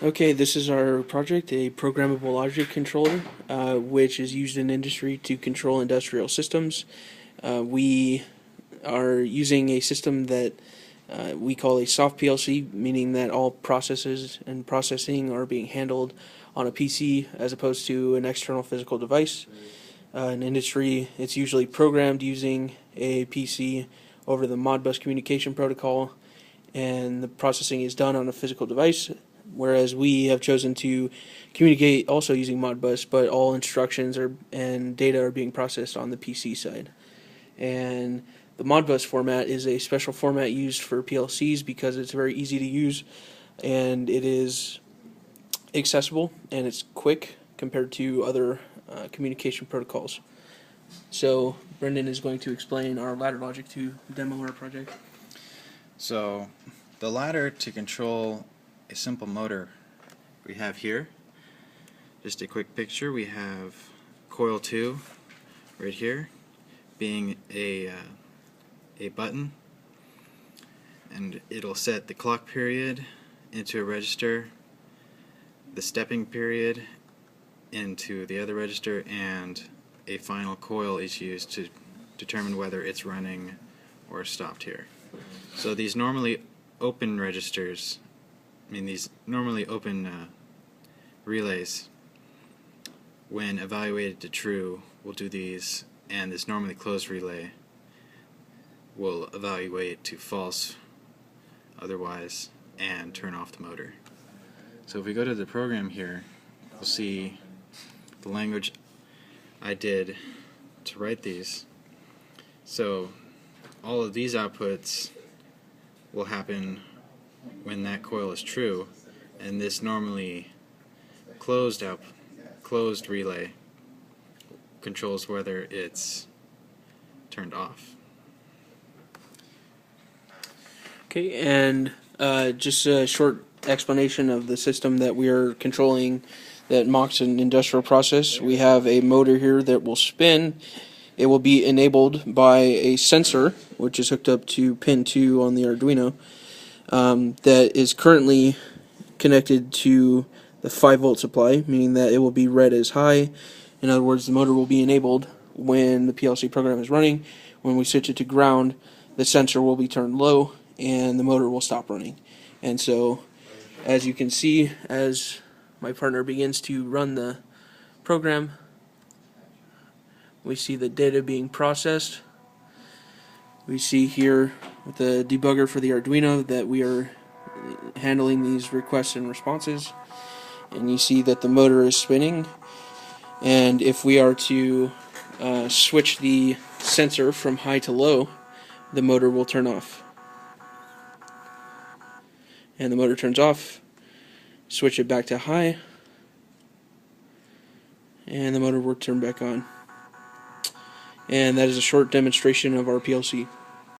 Okay, this is our project, a programmable logic controller, which is used in industry to control industrial systems. We are using a system that we call a soft PLC, meaning that all processes and processing are being handled on a PC as opposed to an external physical device. In industry, it's usually programmed using a PC over the Modbus communication protocol, and the processing is done on a physical device, whereas we have chosen to communicate also using Modbus, but all instructions and data are being processed on the PC side. And the Modbus format is a special format used for PLCs because it's very easy to use, and it is accessible, and it's quick compared to other communication protocols. So Brendan is going to explain our ladder logic to demo our project. So the ladder to control a simple motor we have here, just a quick picture, we have coil 2 right here being a button, and it'll set the clock period into a register, the stepping period into the other register, and a final coil is used to determine whether it's running or stopped here. So these normally open registers, these normally open relays, when evaluated to true, will do these, and this normally closed relay will evaluate to false otherwise and turn off the motor. So if we go to the program here, we'll see the language I did to write these. So all of these outputs will happen when that coil is true, and this normally closed relay controls whether it's turned off. Okay, and just a short explanation of the system that we are controlling that mocks an industrial process. We have a motor here that will spin. It will be enabled by a sensor, which is hooked up to pin 2 on the Arduino, that is currently connected to the 5-volt supply, meaning that it will be read as high. In other words, the motor will be enabled when the PLC program is running. When we switch it to ground, the sensor will be turned low and the motor will stop running. And so, as you can see, as my partner begins to run the program, we see the data being processed. We see here with the debugger for the Arduino that we are handling these requests and responses, and you see that the motor is spinning. And if we are to switch the sensor from high to low, the motor will turn off. And the motor turns off. Switch it back to high, and the motor will turn back on. And that is a short demonstration of our PLC.